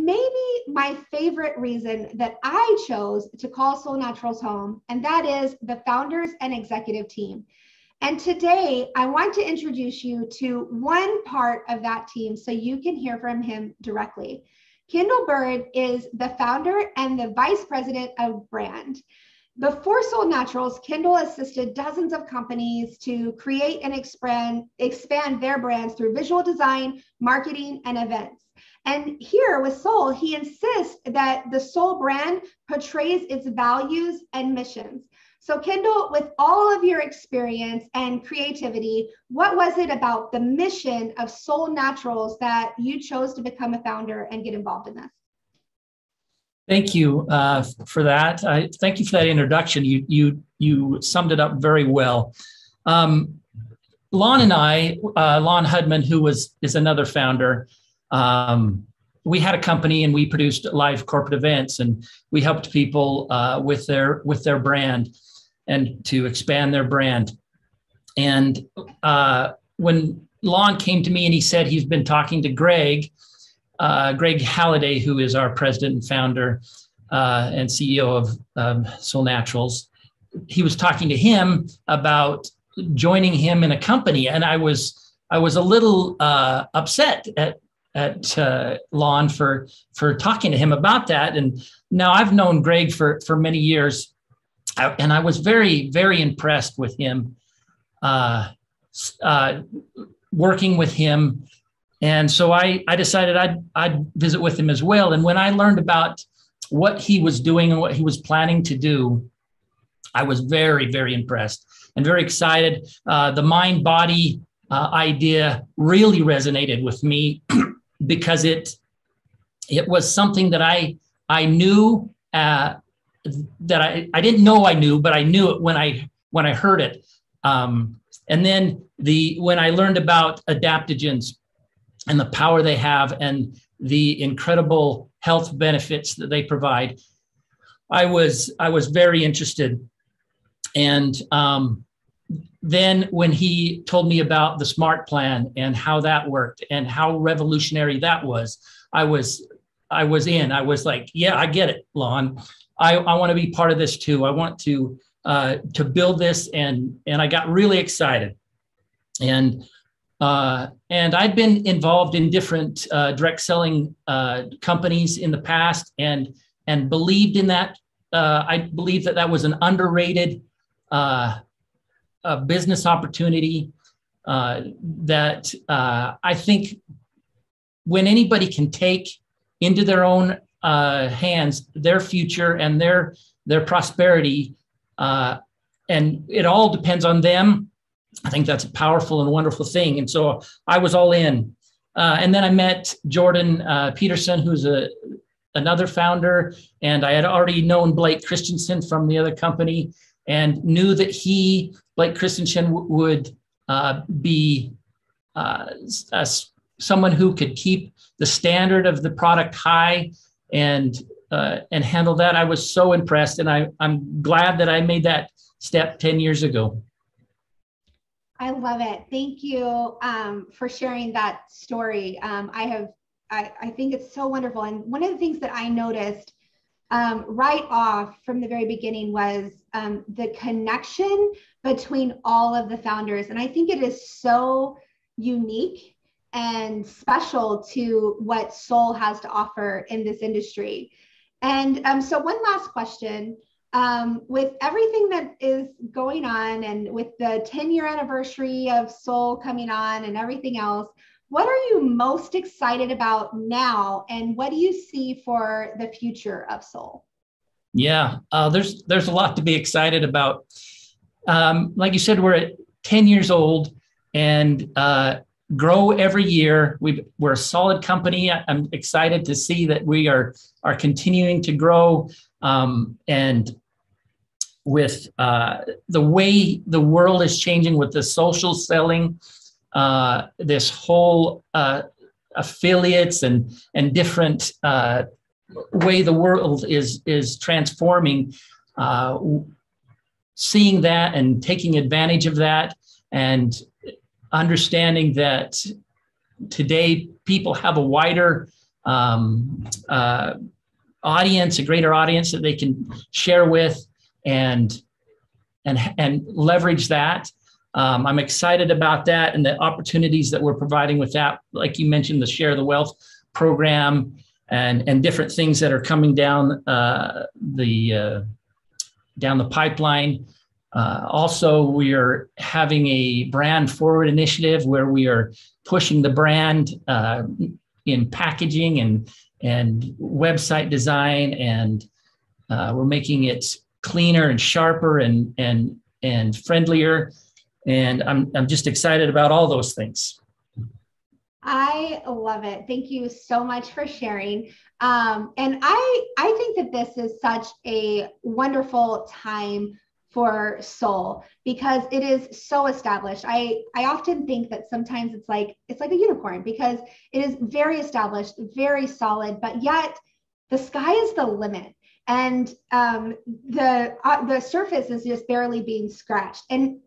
maybe my favorite reason that I chose to call Solle Naturals home, and that is the founders and executive team. And today I want to introduce you to one part of that team so you can hear from him directly. Kendall Bird is the founder and the vice president of brand. Before Solle Naturals, Kendall assisted dozens of companies to create and expand their brands through visual design, marketing, and events. And here with Solle, he insists that the Solle brand portrays its values and missions. So Kendall, with all of your experience and creativity, what was it about the mission of Solle Naturals that you chose to become a founder and get involved in this? Thank you for that. Thank you for that introduction. You summed it up very well. Lon and I, Lon Hudman, who is another founder, we had a company and we produced live corporate events, and we helped people with their brand and to expand their brand. And when Lon came to me and he said he's been talking to Greg Halliday, who is our president and founder and CEO of Solle Naturals, he was talking to him about joining him in a company, and I was a little upset at Lon for talking to him about that. And now I've known Greg for many years, and I was very, very impressed with him, working with him. And so I decided I'd visit with him as well. And when I learned about what he was doing and what he was planning to do, I was very, very impressed and very excited. The mind-body idea really resonated with me because it was something that I knew that I didn't know I knew, but I knew it when I heard it. And then when I learned about adaptogens and the power they have and the incredible health benefits that they provide, I was very interested. And then when he told me about the SMART plan and how that worked and how revolutionary that was, I was in. I was like, yeah, I get it, Lon. I want to be part of this too. I want to build this, and I got really excited. And I'd been involved in different direct selling companies in the past, and believed in that. I believe that was an underrated business opportunity that I think when anybody can take into their own hands their future and their prosperity, and it all depends on them. I think that's a powerful and wonderful thing. And so I was all in. And then I met Jordan Peterson, who's another founder. And I had already known Blake Christensen from the other company and knew that Blake Christensen, would be someone who could keep the standard of the product high and handle that. I was so impressed, and I'm glad that I made that step 10 years ago. I love it. Thank you for sharing that story. I think it's so wonderful. And one of the things that I noticed right off from the very beginning was the connection between all of the founders. And I think it is so unique and special to what Solle has to offer in this industry. And so one last question. With everything that is going on and with the 10-year anniversary of Solle coming on and everything else, what are you most excited about now? And what do you see for the future of Solle? Yeah, there's a lot to be excited about. Like you said, we're at 10 years old and grow every year. We're a solid company. I'm excited to see that we are continuing to grow. And with the way the world is changing with the social selling, this whole affiliates and different way the world is transforming, seeing that and taking advantage of that, and understanding that today people have a wider audience, a greater audience that they can share with and leverage that. I'm excited about that and the opportunities that we're providing with that. Like you mentioned, the Share the Wealth program and different things that are coming down the pipeline. Also, we are having a brand forward initiative where we are pushing the brand in packaging and website design, and we're making it cleaner and sharper and friendlier. And I'm just excited about all those things. I love it. Thank you so much for sharing. And I think that this is such a wonderful time for Solle because it is so established. I often think that sometimes it's like a unicorn because it is very established, very solid, but yet the sky is the limit. And the surface is just barely being scratched. And